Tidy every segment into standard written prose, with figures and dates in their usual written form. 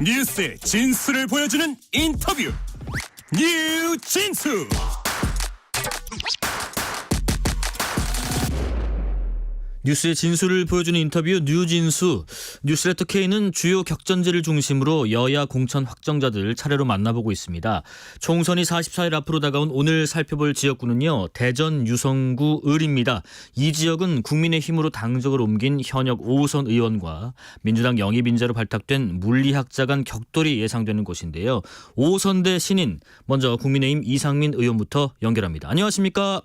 뉴스의 진수를 보여주는 인터뷰 뉴진수. 뉴스의 진수를 보여주는 인터뷰 뉴진수. 뉴스레터 K는 주요 격전지를 중심으로 여야 공천 확정자들 차례로 만나보고 있습니다. 총선이 44일 앞으로 다가온 오늘 살펴볼 지역구는요, 대전 유성구 을입니다. 이 지역은 국민의힘으로 당적을 옮긴 현역 5호선 의원과 민주당 영입인재로 발탁된 물리학자 간 격돌이 예상되는 곳인데요. 5호선대 신인, 먼저 국민의힘 이상민 의원부터 연결합니다. 안녕하십니까?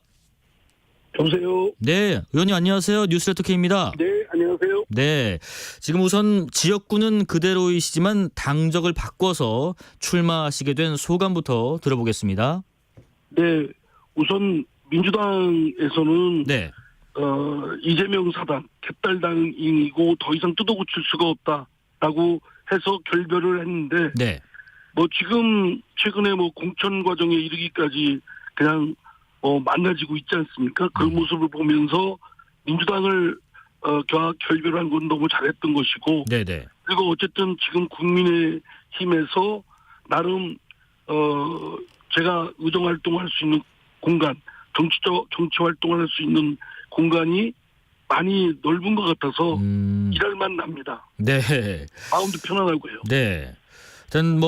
여보세요. 네, 의원님 안녕하세요. 뉴스레터 K입니다. 네, 안녕하세요. 네, 지금 우선 지역구는 그대로이시지만 당적을 바꿔서 출마하시게 된 소감부터 들어보겠습니다. 네, 우선 민주당에서는 네, 이재명 사당 개딸당이고 더 이상 뜯어고칠 수가 없다라고 해서 결별을 했는데, 네, 지금 최근에 공천 과정에 이르기까지 그냥 망가지고 있지 않습니까? 그 모습을 보면서 민주당을 결별한 건 너무 잘했던 것이고, 네, 네, 그리고 어쨌든 지금 국민의힘에서 나름 제가 의정 활동할 수 있는 공간, 정치 활동을 할 수 있는 공간이 많이 넓은 것 같아서 일할 만 납니다. 네, 마음도 편안하고요. 네. 일단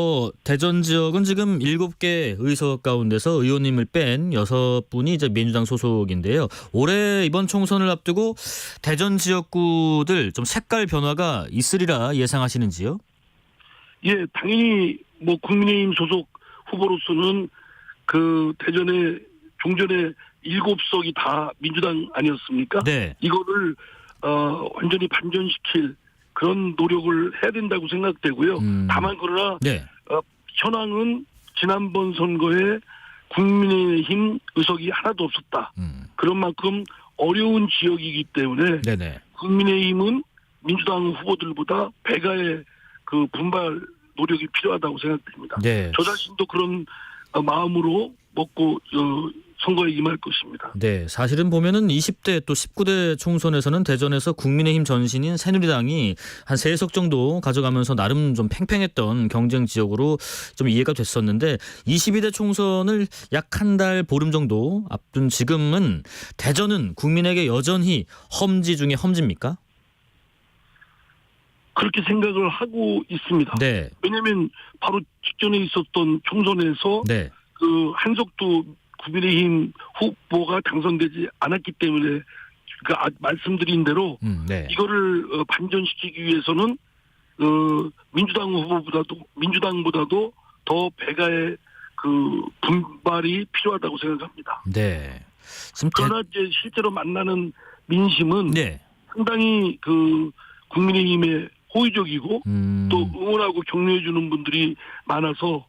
대전 지역은 지금 7개 의석 가운데서 의원님을 뺀 6분이 이제 민주당 소속인데요. 올해 이번 총선을 앞두고 대전 지역구들 좀 색깔 변화가 있으리라 예상하시는지요? 예, 당연히 국민의힘 소속 후보로서는 그 대전에 종전에 7석이 다 민주당 아니었습니까? 네. 이거를 완전히 반전시킬 그런 노력을 해야 된다고 생각되고요. 다만 그러나 네. 현황은 지난번 선거에 국민의힘 의석이 하나도 없었다. 그런 만큼 어려운 지역이기 때문에 네네. 국민의힘은 민주당 후보들보다 배가의 그 분발 노력이 필요하다고 생각됩니다. 네. 저 자신도 그런 마음으로 먹고 선거에 임할 것입니다. 네, 사실은 보면은 20대 또 19대 총선에서는 대전에서 국민의힘 전신인 새누리당이 한 3석 정도 가져가면서 나름 좀 팽팽했던 경쟁 지역으로 좀 이해가 됐었는데 22대 총선을 약 한 달 보름 정도 앞둔 지금은 대전은 국민에게 여전히 험지 중에 험지입니까? 그렇게 생각을 하고 있습니다. 네. 왜냐하면 바로 직전에 있었던 총선에서 네. 그 한석두 국민의힘 후보가 당선되지 않았기 때문에 말씀드린 대로 네. 이거를 반전시키기 위해서는 민주당보다도 더 배가의 그 분발이 필요하다고 생각합니다. 네. 지금 그러나 이제 실제로 만나는 민심은 네. 상당히 그 국민의힘에 호의적이고 또 응원하고 격려해 주는 분들이 많아서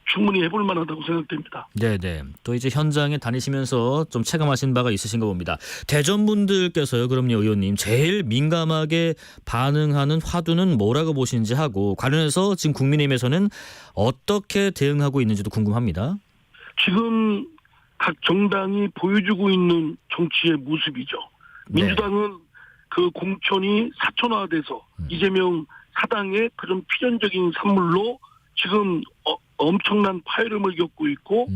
충분히 해볼 만하다고 생각됩니다. 네네. 또 이제 현장에 다니시면서 좀 체감하신 바가 있으신가 봅니다. 대전 분들께서요, 그럼요, 의원님, 제일 민감하게 반응하는 화두는 뭐라고 보시는지 하고 관련해서 지금 국민의힘에서는 어떻게 대응하고 있는지도 궁금합니다. 지금 각 정당이 보여주고 있는 정치의 모습이죠. 네. 민주당은 그 공천이 사천화돼서 이재명 사당의 그런 필연적인 산물로 지금 엄청난 파열음을 겪고 있고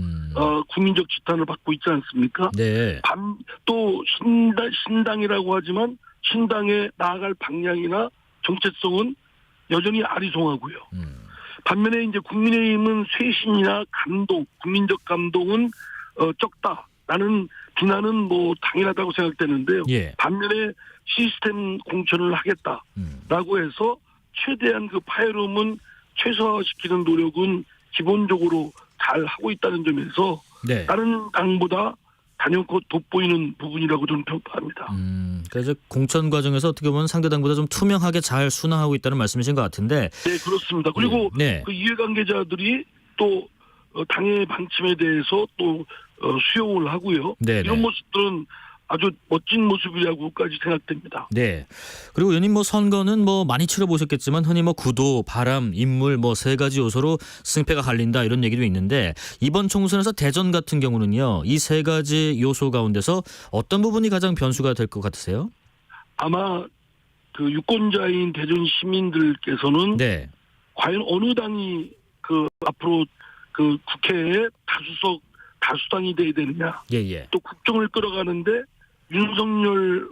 국민적 지탄을 받고 있지 않습니까? 네. 또 신당이라고 하지만 신당에 나아갈 방향이나 정체성은 여전히 아리송하고요. 반면에 이제 국민의힘은 쇄신이나 감동, 국민적 감동은 적다라는 비난은 당연하다고 생각되는데요. 예. 반면에 시스템 공천을 하겠다라고 해서 최대한 그 파열음은 최소화시키는 노력은 기본적으로 잘 하고 있다는 점에서 네. 다른 당보다 단연코 돋보이는 부분이라고 저는 평가합니다. 그래서 공천 과정에서 어떻게 보면 상대당보다 좀 투명하게 잘 순항하고 있다는 말씀이신 것 같은데. 네, 그렇습니다. 그리고 네. 그 이해관계자들이 또 당의 방침에 대해서 또 수용을 하고요. 네네. 이런 모습들은 아주 멋진 모습이라고까지 생각됩니다. 네. 그리고 의원님 선거는 많이 치러보셨겠지만 흔히 구도, 바람, 인물 3가지 요소로 승패가 갈린다 이런 얘기도 있는데 이번 총선에서 대전 같은 경우는요. 이 3가지 요소 가운데서 어떤 부분이 가장 변수가 될 것 같으세요? 아마 그 유권자인 대전 시민들께서는 네. 과연 어느 당이 그 앞으로 그 국회에 다수당이 돼야 되느냐. 예. 또 국정을 끌어가는데 윤석열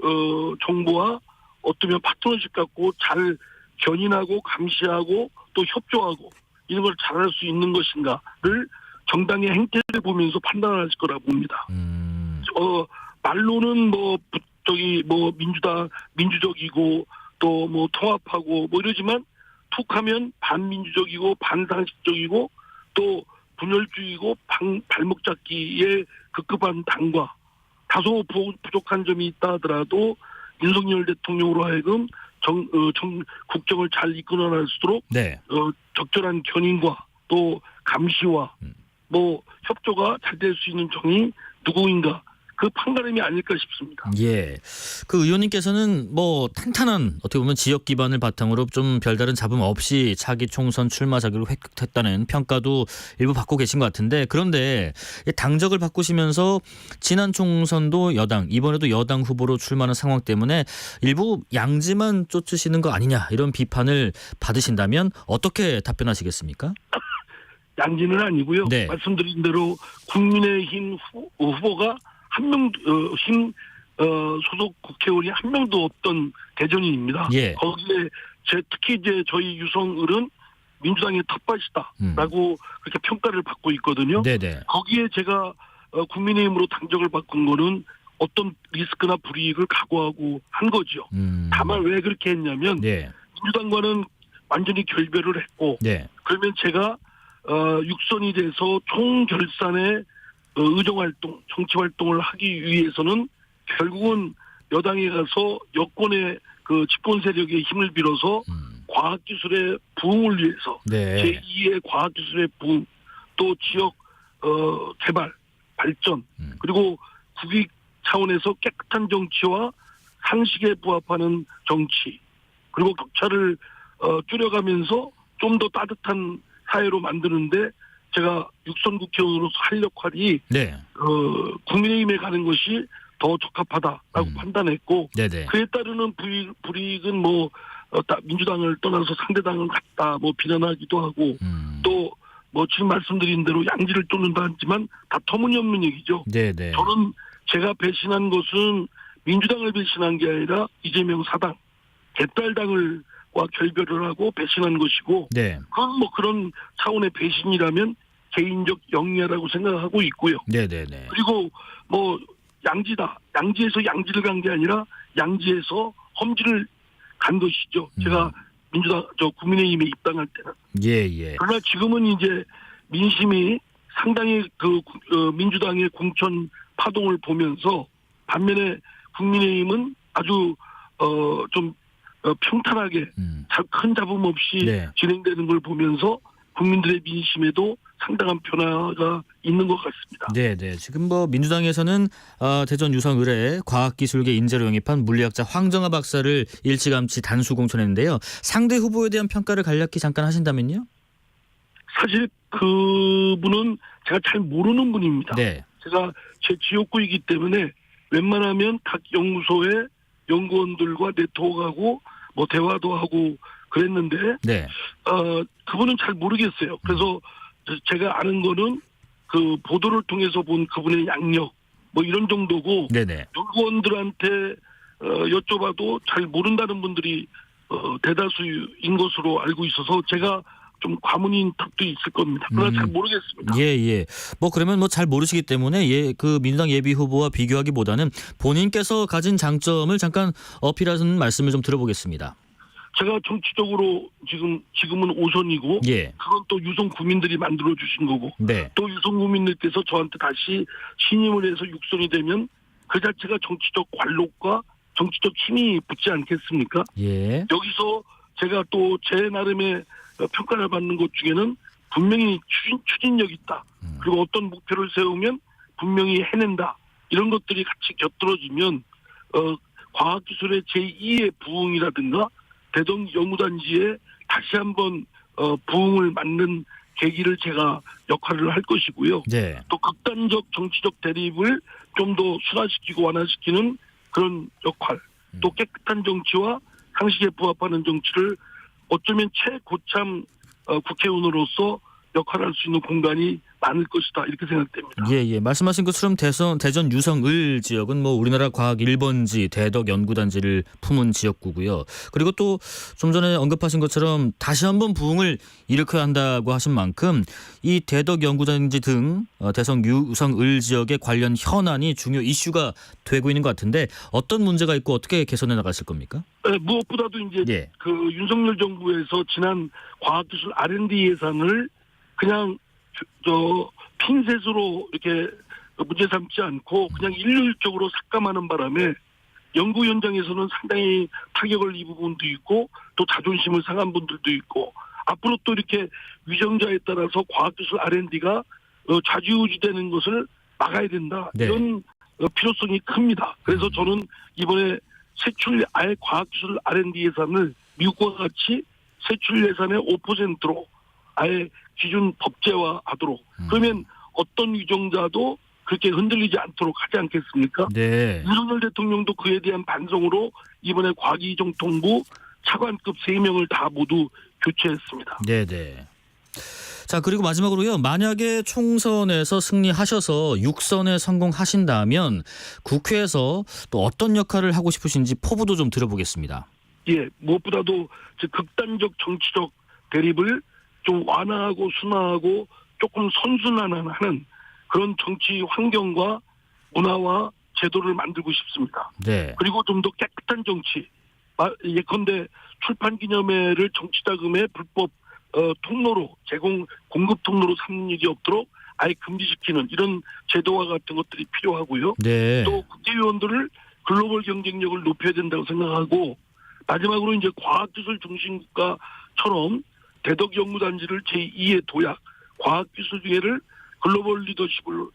정부와 어쩌면 파트너십 갖고 잘 견인하고 감시하고 또 협조하고 이런 걸 잘할 수 있는 것인가를 정당의 행태를 보면서 판단하실 거라 봅니다. 말로는 민주적이고 또 뭐 통합하고 뭐 이러지만 툭하면 반민주적이고 반상식적이고 또 분열주의고 발목 잡기에 급급한 당과 다소 부족한 점이 있다 하더라도 윤석열 대통령으로 하여금 국정을 잘 이끌어 나갈수록 네. 적절한 견인과 또 감시와 뭐 협조가 잘 될 수 있는 정이 누구인가 그 판가름이 아닐까 싶습니다. 예. 그 의원님께서는 뭐 탄탄한 어떻게 보면 지역 기반을 바탕으로 좀 별다른 잡음 없이 차기 총선 출마 자격을 획득했다는 평가도 일부 받고 계신 것 같은데 그런데 당적을 바꾸시면서 지난 총선도 여당 이번에도 여당 후보로 출마하는 상황 때문에 일부 양지만 쫓으시는 거 아니냐 이런 비판을 받으신다면 어떻게 답변하시겠습니까? 양지는 아니고요. 네. 말씀드린 대로 국민의힘 후보가 소속 국회의원이 한 명도 없던 대전입니다. 예. 거기에 특히 이제 저희 유성을은 민주당의 텃밭이다라고 그렇게 평가를 받고 있거든요. 네네. 거기에 제가 국민의힘으로 당적을 바꾼 거는 어떤 리스크나 불이익을 각오하고 한 거죠. 다만 왜 그렇게 했냐면 네. 민주당과는 완전히 결별을 했고 네. 그러면 제가 육선이 돼서 총결산에 의정활동, 정치활동을 하기 위해서는 결국은 여당에 가서 여권의 그 집권 세력의 힘을 빌어서 과학기술의 부흥을 위해서 네. 제2의 과학기술의 부흥, 또 지역 개발, 발전, 그리고 국익 차원에서 깨끗한 정치와 상식에 부합하는 정치, 그리고 격차를 줄여가면서 좀 더 따뜻한 사회로 만드는데 제가 육선 국회의원으로서 할 역할이 네. 국민의힘에 가는 것이 더 적합하다라고 판단했고 네네. 그에 따르는 불이익은 민주당을 떠나서 상대당을 갖다 비난하기도 하고 또 지금 말씀드린 대로 양지를 쫓는다 하지만 다 터무니없는 얘기죠. 네네. 저는 제가 배신한 것은 민주당을 배신한 게 아니라 이재명 사당, 개딸당과 결별을 하고 배신한 것이고 네. 그건 그런 차원의 배신이라면 개인적 영예라고 생각하고 있고요. 네네네. 그리고 양지다. 양지에서 양지를 간 게 아니라 양지에서 험지를 간 것이죠. 제가 국민의힘에 입당할 때는. 예. 그러나 지금은 이제 민심이 상당히 민주당의 공천 파동을 보면서 반면에 국민의힘은 아주 좀 평탄하게 큰 잡음 없이 네. 진행되는 걸 보면서 국민들의 민심에도 상당한 변화가 있는 것 같습니다. 네네. 지금 민주당에서는 대전 유성 의뢰 과학기술계 인재로 영입한 물리학자 황정아 박사를 일찌감치 단수 공천했는데요. 상대 후보에 대한 평가를 간략히 잠깐 하신다면요? 사실 그분은 제가 잘 모르는 분입니다. 네. 제가 제 지역구이기 때문에 웬만하면 각 연구소의 연구원들과 네트워크하고 대화도 하고 그랬는데 네. 그분은 잘 모르겠어요. 그래서 제가 아는 거는 그 보도를 통해서 본 그분의 양력 이런 정도고 네네. 연구원들한테 여쭤봐도 잘 모른다는 분들이 대다수인 것으로 알고 있어서 제가 좀 과문인 탓도 있을 겁니다. 그러나 잘 모르겠습니다. 예. 그러면 잘 모르시기 때문에 그 민주당 예비 후보와 비교하기보다는 본인께서 가진 장점을 잠깐 어필하는 말씀을 좀 들어보겠습니다. 제가 정치적으로 지금은 5선이고 예. 그건 또 유성 구민들이 만들어 주신 거고 네. 또 유성 구민들께서 저한테 다시 신임을 해서 6선이 되면 그 자체가 정치적 관록과 정치적 힘이 붙지 않겠습니까? 예. 여기서 제가 또 제 나름의 평가를 받는 것 중에는 분명히 추진력 있다. 그리고 어떤 목표를 세우면 분명히 해낸다. 이런 것들이 같이 곁들어지면 과학기술의 제2의 부흥이라든가 대동 연구단지에 다시 한번 부흥을 맞는 계기를 제가 역할을 할 것이고요. 네. 또 극단적 정치적 대립을 좀 더 순화시키고 완화시키는 그런 역할, 또 깨끗한 정치와 상식에 부합하는 정치를 어쩌면 최고참 국회의원으로서 역할을 할 수 있는 공간이 많을 것이다 이렇게 생각됩니다. 예. 말씀하신 것처럼 대전 유성을 지역은 뭐 우리나라 과학 1번지 대덕 연구단지를 품은 지역구고요. 그리고 또 좀 전에 언급하신 것처럼 다시 한번 부흥을 일으켜야 한다고 하신 만큼 이 대덕 연구단지 등 대성 유성을 지역의 관련 현안이 중요 이슈가 되고 있는 것 같은데 어떤 문제가 있고 어떻게 개선해 나가실 겁니까? 네, 무엇보다도 이제 예. 그 윤석열 정부에서 지난 과학기술 R&D 예산을 그냥 핀셋으로 이렇게 문제 삼지 않고 그냥 일률적으로 삭감하는 바람에 연구 현장에서는 상당히 타격을 입은 부분도 있고 또 자존심을 상한 분들도 있고 앞으로 또 이렇게 위정자에 따라서 과학기술 R&D가 좌지우지되는 것을 막아야 된다. 네. 이런 필요성이 큽니다. 그래서 저는 이번에 세출 아예 과학기술 R&D 예산을 미국과 같이 세출 예산의 5%로 아예 기준 법제화하도록 그러면 어떤 위정자도 그렇게 흔들리지 않도록 하지 않겠습니까? 네. 윤석열 대통령도 그에 대한 반성으로 이번에 과기정통부 차관급 3명을 다 모두 교체했습니다. 네네. 자, 그리고 마지막으로요. 만약에 총선에서 승리하셔서 6선에 성공하신다면 국회에서 또 어떤 역할을 하고 싶으신지 포부도 좀 들어보겠습니다. 예, 무엇보다도 극단적 정치적 대립을 좀 완화하고 순화하고 조금 선순환하는 그런 정치 환경과 문화와 제도를 만들고 싶습니다. 네. 그리고 좀 더 깨끗한 정치. 예컨대 출판기념회를 정치자금의 불법 통로로 공급 통로로 삼는 일이 없도록 아예 금지시키는 이런 제도와 같은 것들이 필요하고요. 네. 또 국회의원들을 글로벌 경쟁력을 높여야 된다고 생각하고 마지막으로 이제 과학기술 중심국가처럼 대덕 연구단지를 제2의 도약, 과학기술계를 글로벌 리더십을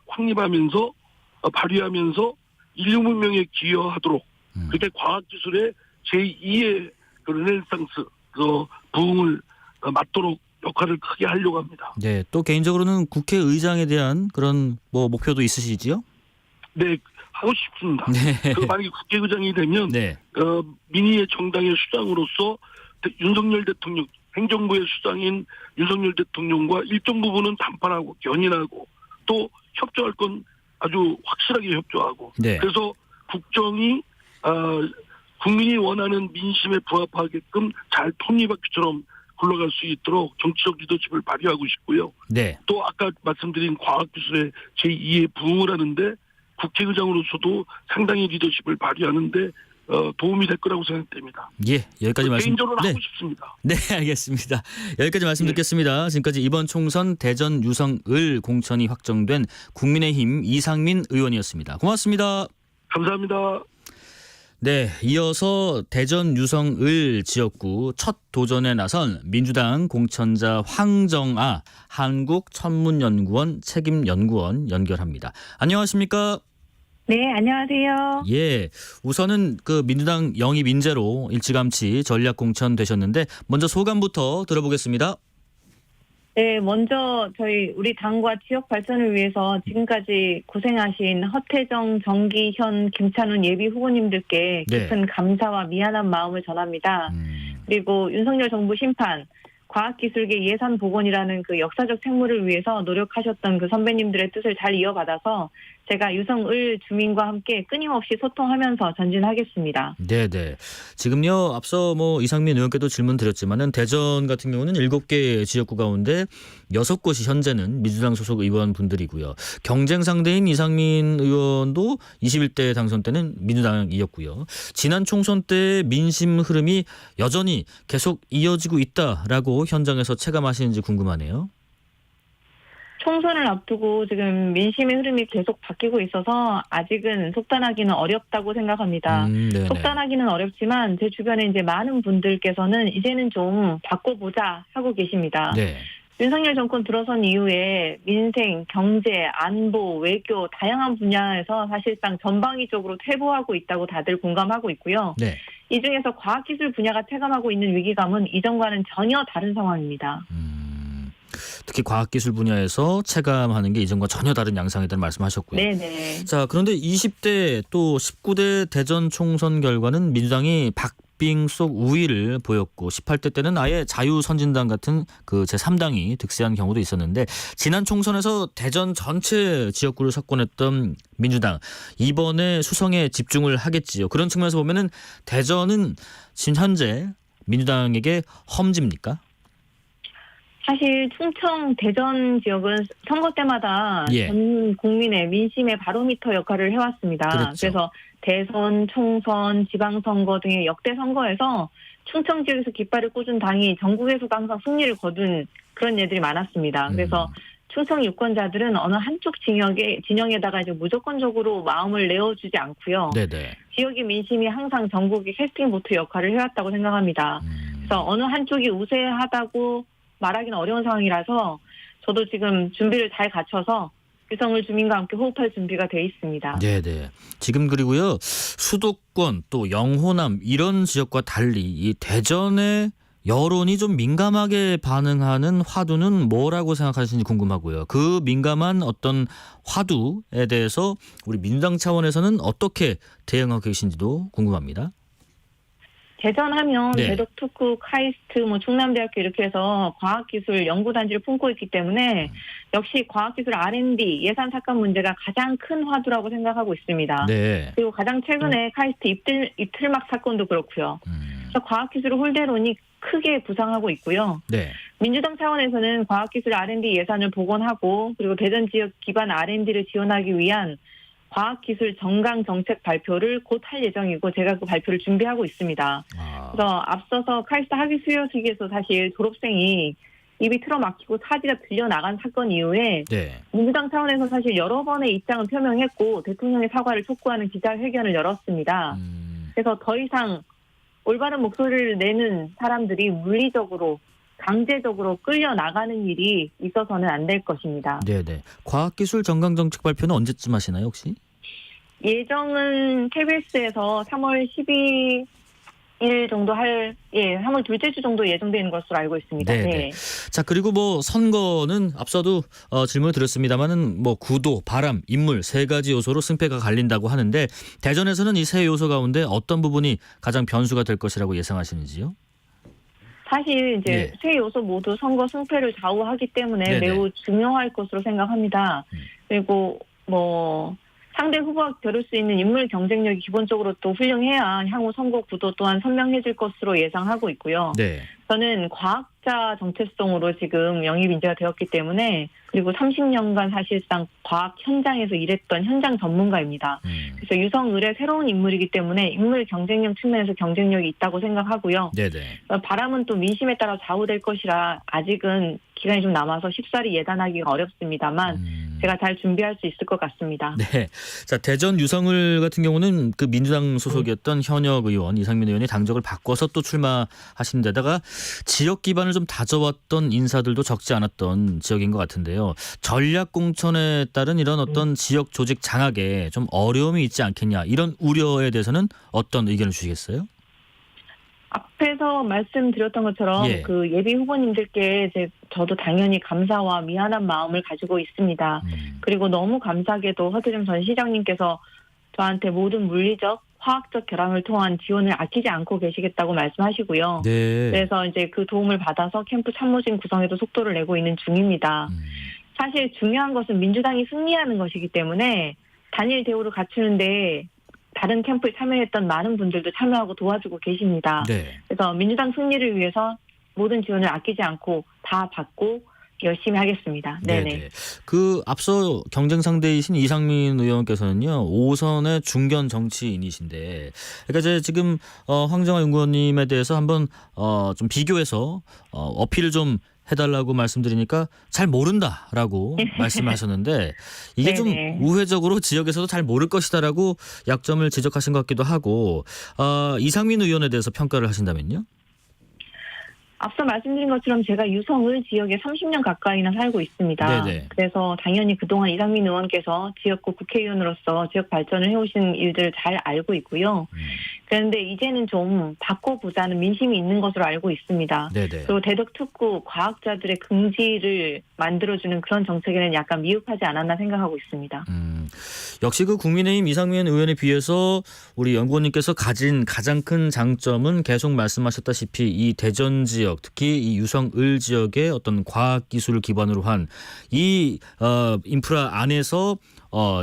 확립하면서 발휘하면서 인류 문명에 기여하도록 그렇게 과학기술의 제2의 그 르네상스, 부흥을 맞도록 역할을 크게 하려고 합니다. 네. 또 개인적으로는 국회의장에 대한 그런 뭐 목표도 있으시지요? 네, 하고 싶습니다. 네. 그 만약에 국회의장이 되면 네. 민의의 정당의 수장으로서 윤석열 대통령 행정부의 수장인 윤석열 대통령과 일정 부분은 담판하고 견인하고 또 협조할 건 아주 확실하게 협조하고 네. 그래서 국정이 국민이 원하는 민심에 부합하게끔 잘 톱니바퀴처럼 굴러갈 수 있도록 정치적 리더십을 발휘하고 싶고요. 네. 또 아까 말씀드린 과학기술의 제2의 부흥을 하는데 국회의장으로서도 상당히 리더십을 발휘하는데 도움이 될 거라고 생각됩니다. 예, 여기까지 말씀. 개인적으로 네. 하고 싶습니다. 네, 알겠습니다. 여기까지 말씀 듣겠습니다. 지금까지 이번 총선 대전 유성을 공천이 확정된 국민의힘 이상민 의원이었습니다. 고맙습니다. 감사합니다. 네, 이어서 대전 유성을 지역구 첫 도전에 나선 민주당 공천자 황정아 한국천문연구원 책임연구원 연결합니다. 안녕하십니까? 네, 안녕하세요. 예, 우선은 그 민주당 영입 인재로 일찌감치 전략 공천 되셨는데 먼저 소감부터 들어보겠습니다. 네, 먼저 우리 당과 지역 발전을 위해서 지금까지 고생하신 허태정, 정기현, 김찬훈 예비 후보님들께 네. 깊은 감사와 미안한 마음을 전합니다. 그리고 윤석열 정부 심판, 과학기술계 예산 복원이라는 그 역사적 책무를 위해서 노력하셨던 그 선배님들의 뜻을 잘 이어받아서 제가 유성을 주민과 함께 끊임없이 소통하면서 전진하겠습니다. 네네. 지금요 앞서 뭐 이상민 의원께도 질문 드렸지만은 대전 같은 경우는 7개 지역구 가운데 6곳이 현재는 민주당 소속 의원분들이고요. 경쟁 상대인 이상민 의원도 21대 당선 때는 민주당이었고요. 지난 총선 때 민심 흐름이 여전히 계속 이어지고 있다라고 현장에서 체감하시는지 궁금하네요. 총선을 앞두고 지금 민심의 흐름이 계속 바뀌고 있어서 아직은 속단하기는 어렵다고 생각합니다. 네네. 속단하기는 어렵지만 제 주변에 이제 많은 분들께서는 이제는 좀 바꿔보자 하고 계십니다. 네. 윤석열 정권 들어선 이후에 민생, 경제, 안보, 외교 다양한 분야에서 사실상 전방위적으로 퇴보하고 있다고 다들 공감하고 있고요. 네. 이 중에서 과학기술 분야가 체감하고 있는 위기감은 이전과는 전혀 다른 상황입니다. 특히 과학기술 분야에서 체감하는 게 이전과 전혀 다른 양상이라는 말씀하셨고요. 네네. 자, 그런데 20대 또 19대 대전 총선 결과는 민주당이 빅빙 속 우위를 보였고 18대 때는 아예 자유선진당 같은 그 제3당이 득세한 경우도 있었는데 지난 총선에서 대전 전체 지역구를 석권했던 민주당 이번에 수성에 집중을 하겠지요. 그런 측면에서 보면은 대전은 지금 현재 민주당에게 험지입니까? 사실 충청 대전 지역은 선거 때마다 예. 전 국민의 민심의 바로미터 역할을 해왔습니다. 그렇죠. 그래서 대선, 총선, 지방선거 등의 역대 선거에서 충청 지역에서 깃발을 꽂은 당이 전국에서도 항상 승리를 거둔 그런 예들이 많았습니다. 그래서 충청 유권자들은 어느 한쪽 진영에다가 이제 무조건적으로 마음을 내어주지 않고요. 네네. 지역의 민심이 항상 전국의 캐스팅 보트 역할을 해왔다고 생각합니다. 그래서 어느 한쪽이 우세하다고 말하기는 어려운 상황이라서 저도 지금 준비를 잘 갖춰서 유성을 주민과 함께 호흡할 준비가 돼 있습니다. 네네. 지금 그리고요 수도권 또 영호남 이런 지역과 달리 이 대전의 여론이 좀 민감하게 반응하는 화두는 뭐라고 생각하시는지 궁금하고요. 그 민감한 어떤 화두에 대해서 우리 민주당 차원에서는 어떻게 대응하고 계신지도 궁금합니다. 대전하면 네. 대덕특구, 카이스트, 충남대학교 이렇게 해서 과학기술 연구단지를 품고 있기 때문에 역시 과학기술 R&D 예산 삭감 문제가 가장 큰 화두라고 생각하고 있습니다. 네. 그리고 가장 최근에 카이스트 이틀막 사건도 그렇고요. 그래서 과학기술 홀대론이 크게 부상하고 있고요. 네. 민주당 차원에서는 과학기술 R&D 예산을 복원하고 그리고 대전 지역 기반 R&D를 지원하기 위한 과학기술 정강 정책 발표를 곧 할 예정이고 제가 그 발표를 준비하고 있습니다. 그래서 앞서서 카이스트 학위 수료식에서 사실 졸업생이 입이 틀어막히고 사지가 들려나간 사건 이후에 네. 민주당 차원에서 사실 여러 번의 입장을 표명했고 대통령의 사과를 촉구하는 기자회견을 열었습니다. 그래서 더 이상 올바른 목소리를 내는 사람들이 물리적으로 강제적으로 끌려나가는 일이 있어서는 안 될 것입니다. 네네. 과학기술 정강정책 발표는 언제쯤 하시나요 혹시? 예정은 KBS에서 3월 12일 정도 3월 둘째 주 정도 예정되어 있는 것으로 알고 있습니다. 네네. 네. 자 그리고 선거는 앞서도 질문을 드렸습니다만은 구도, 바람, 인물 세 가지 요소로 승패가 갈린다고 하는데 대전에서는 이 세 요소 가운데 어떤 부분이 가장 변수가 될 것이라고 예상하시는지요? 사실 이제 예. 세 요소 모두 선거 승패를 좌우하기 때문에 네네. 매우 중요할 것으로 생각합니다. 그리고 상대 후보와 겨룰 수 있는 인물 경쟁력이 기본적으로 또 훌륭해야 향후 선거 구도 또한 선명해질 것으로 예상하고 있고요. 네. 저는 과학자 정체성으로 지금 영입 인재가 되었기 때문에 그리고 30년간 사실상 과학 현장에서 일했던 현장 전문가입니다. 그래서 유성을의 새로운 인물이기 때문에 인물 경쟁력 측면에서 경쟁력이 있다고 생각하고요. 네네. 바람은 또 민심에 따라 좌우될 것이라 아직은 기간이 좀 남아서 쉽사리 예단하기가 어렵습니다만 제가 잘 준비할 수 있을 것 같습니다. 네. 자, 대전 유성을 같은 경우는 그 민주당 소속이었던 현역 의원 이상민 의원이 당적을 바꿔서 또 출마하신 데다가 지역 기반을 좀 다져왔던 인사들도 적지 않았던 지역인 것 같은데요. 전략 공천에 따른 이런 어떤 지역 조직 장악에 좀 어려움이 있지 않겠냐 이런 우려에 대해서는 어떤 의견을 주시겠어요? 앞에서 말씀드렸던 것처럼 예. 그 예비 후보님들께 저도 당연히 감사와 미안한 마음을 가지고 있습니다. 그리고 너무 감사하게도 허드림 전 시장님께서 저한테 모든 물리적, 화학적 결함을 통한 지원을 아끼지 않고 계시겠다고 말씀하시고요. 네. 그래서 이제 그 도움을 받아서 캠프 참모진 구성에도 속도를 내고 있는 중입니다. 사실 중요한 것은 민주당이 승리하는 것이기 때문에 단일 대우를 갖추는데 다른 캠프에 참여했던 많은 분들도 참여하고 도와주고 계십니다. 네. 그래서 민주당 승리를 위해서 모든 지원을 아끼지 않고 다 받고 열심히 하겠습니다. 네네. 그 앞서 경쟁 상대이신 이상민 의원께서는요 5선의 중견 정치인이신데, 그러니까 이제 지금 황정화 연구원님에 대해서 한번 좀 비교해서 어필을 좀 해달라고 말씀드리니까 잘 모른다라고 말씀하셨는데 이게 좀 네네. 우회적으로 지역에서도 잘 모를 것이다라고 약점을 지적하신 것 같기도 하고 이상민 의원에 대해서 평가를 하신다면요? 앞서 말씀드린 것처럼 제가 유성을 지역에 30년 가까이나 살고 있습니다. 네네. 그래서 당연히 그동안 이상민 의원께서 지역구 국회의원으로서 지역 발전을 해오신 일들을 잘 알고 있고요. 그런데 이제는 좀 바꿔보자는 민심이 있는 것으로 알고 있습니다. 네네. 그리고 대덕특구 과학자들의 긍지를 만들어주는 그런 정책에는 약간 미흡하지 않았나 생각하고 있습니다. 역시 그 국민의힘 이상민 의원에 비해서 우리 연구원님께서 가진 가장 큰 장점은 계속 말씀하셨다시피 이 대전 지역, 특히 이 유성을 지역의 어떤 과학 기술을 기반으로 한 이 인프라 안에서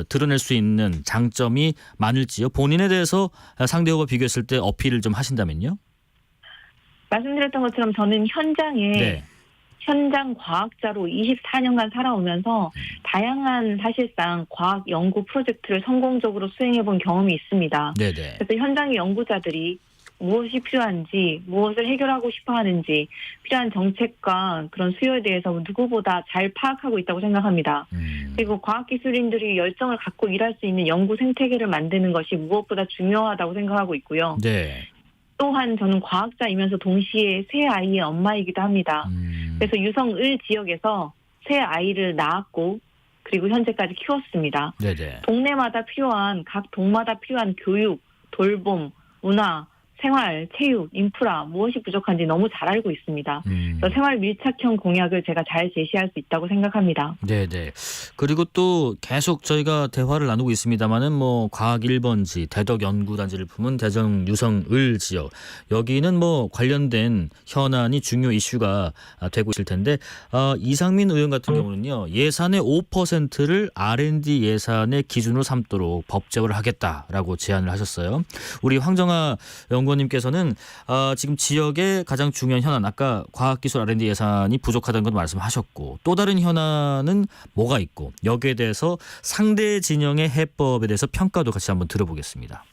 드러낼 수 있는 장점이 많을지요. 본인에 대해서 상대 후보와 비교했을 때 어필을 좀 하신다면요? 말씀드렸던 것처럼 저는 현장에 네. 현장 과학자로 24년간 살아오면서 다양한 사실상 과학 연구 프로젝트를 성공적으로 수행해본 경험이 있습니다. 네네. 그래서 현장의 연구자들이 무엇이 필요한지, 무엇을 해결하고 싶어 하는지, 필요한 정책과 그런 수요에 대해서 누구보다 잘 파악하고 있다고 생각합니다. 그리고 과학기술인들이 열정을 갖고 일할 수 있는 연구 생태계를 만드는 것이 무엇보다 중요하다고 생각하고 있고요. 네. 또한 저는 과학자이면서 동시에 세 아이의 엄마이기도 합니다. 그래서 유성을 지역에서 세 아이를 낳았고 그리고 현재까지 키웠습니다. 네네. 동네마다 필요한 각 동마다 필요한 교육, 돌봄, 문화, 생활, 체육, 인프라 무엇이 부족한지 너무 잘 알고 있습니다. 그래서 생활 밀착형 공약을 제가 잘 제시할 수 있다고 생각합니다. 네네. 그리고 또 계속 저희가 대화를 나누고 있습니다만은 뭐 과학 1번지 대덕 연구단지를 품은 대전 유성을 지역 여기는 뭐 관련된 현안이 중요 이슈가 되고 있을 텐데 이상민 의원 같은 경우는요 예산의 5%를 R&D 예산의 기준으로 삼도록 법 제고를 하겠다라고 제안을 하셨어요. 우리 황정아 연구원님께서는 지금 지역의 가장 중요한 현안 아까 과학기술 R&D 예산이 부족하다는 것 말씀하셨고 또 다른 현안은 뭐가 있고 여기에 대해서 상대 진영의 해법에 대해서 평가도 같이 한번 들어보겠습니다.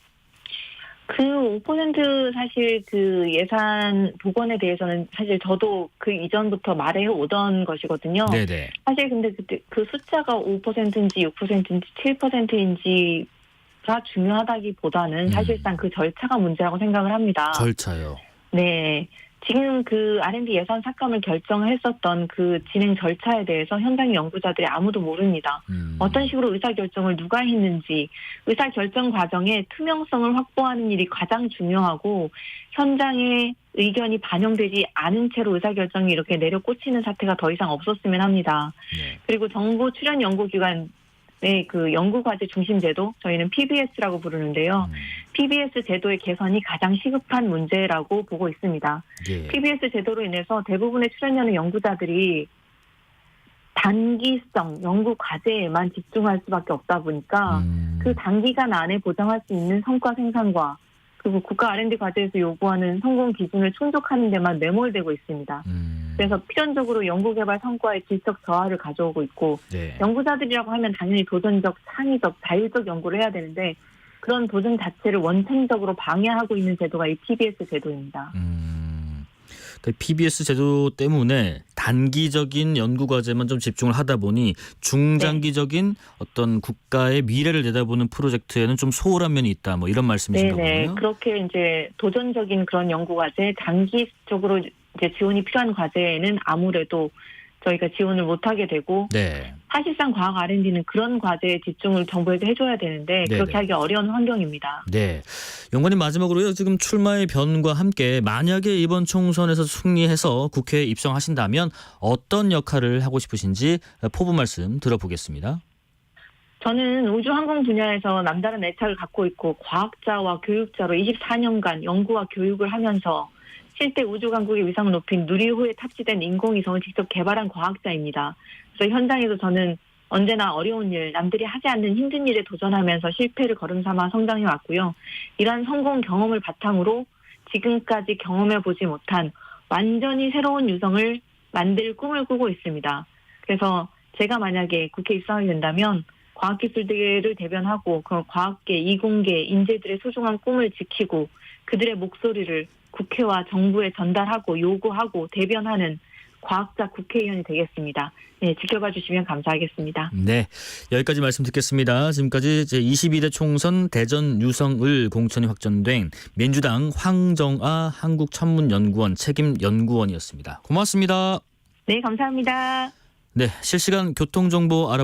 그 5% 사실 그 예산 복원에 대해서는 사실 저도 그 이전부터 말해 오던 것이거든요. 네네. 사실 근데 그때 그 숫자가 5%인지 6%인지 7%인지가 중요하다기보다는 사실상 그 절차가 문제라고 생각을 합니다. 절차요. 네. 지금 그 R&D 예산 삭감을 결정했었던 그 진행 절차에 대해서 현장 연구자들이 아무도 모릅니다. 어떤 식으로 의사결정을 누가 했는지 의사결정 과정에 투명성을 확보하는 일이 가장 중요하고 현장의 의견이 반영되지 않은 채로 의사결정이 이렇게 내려꽂히는 사태가 더 이상 없었으면 합니다. 네. 그리고 정부 출연 연구기관 그 연구과제 중심 제도, 저희는 PBS라고 부르는데요. PBS 제도의 개선이 가장 시급한 문제라고 보고 있습니다. 예. PBS 제도로 인해서 대부분의 출연하는 연구자들이 단기성 연구 과제에만 집중할 수밖에 없다 보니까 그 단기간 안에 보장할 수 있는 성과 생산과 그리고 국가 R&D 과제에서 요구하는 성공 기준을 충족하는 데만 매몰되고 있습니다. 그래서 필연적으로 연구개발 성과의 질적 저하를 가져오고 있고 네. 연구자들이라고 하면 당연히 도전적, 창의적, 자율적 연구를 해야 되는데 그런 도전 자체를 원천적으로 방해하고 있는 제도가 이 PBS 제도입니다. 그 PBS 제도 때문에 단기적인 연구 과제만 좀 집중을 하다 보니 중장기적인 어떤 국가의 미래를 내다보는 프로젝트에는 좀 소홀한 면이 있다. 뭐 이런 말씀이신 네네. 거군요. 그렇게 이제 도전적인 그런 연구 과제, 장기적으로 이제 지원이 필요한 과제에는 아무래도 저희가 지원을 못하게 되고 네. 사실상 과학 R&D는 그런 과제에 집중을 정부에서 해줘야 되는데 네네. 그렇게 하기 어려운 환경입니다. 네. 연구원님 마지막으로요. 지금 출마의 변과 함께 만약에 이번 총선에서 승리해서 국회에 입성하신다면 어떤 역할을 하고 싶으신지 포부 말씀 들어보겠습니다. 저는 우주항공 분야에서 남다른 애착을 갖고 있고 과학자와 교육자로 24년간 연구와 교육을 하면서 실제 우주 강국의 위상을 높인 누리호에 탑재된 인공위성을 직접 개발한 과학자입니다. 그래서 현장에서 저는 언제나 어려운 일, 남들이 하지 않는 힘든 일에 도전하면서 실패를 거름삼아 성장해 왔고요. 이러한 성공 경험을 바탕으로 지금까지 경험해보지 못한 완전히 새로운 유성을 만들 꿈을 꾸고 있습니다. 그래서 제가 만약에 국회에 입성하게 된다면 과학기술계를 대변하고 그 과학계, 이공계, 인재들의 소중한 꿈을 지키고 그들의 목소리를 국회와 정부에 전달하고 요구하고 대변하는 과학자 국회의원이 되겠습니다. 네, 지켜봐 주시면 감사하겠습니다. 네, 여기까지 말씀 듣겠습니다. 지금까지 제22대 총선 대전 유성을 공천이 확정된 민주당 황정아 한국천문연구원 책임연구원이었습니다. 고맙습니다. 네, 감사합니다. 네, 실시간 교통정보 알아보겠습니다.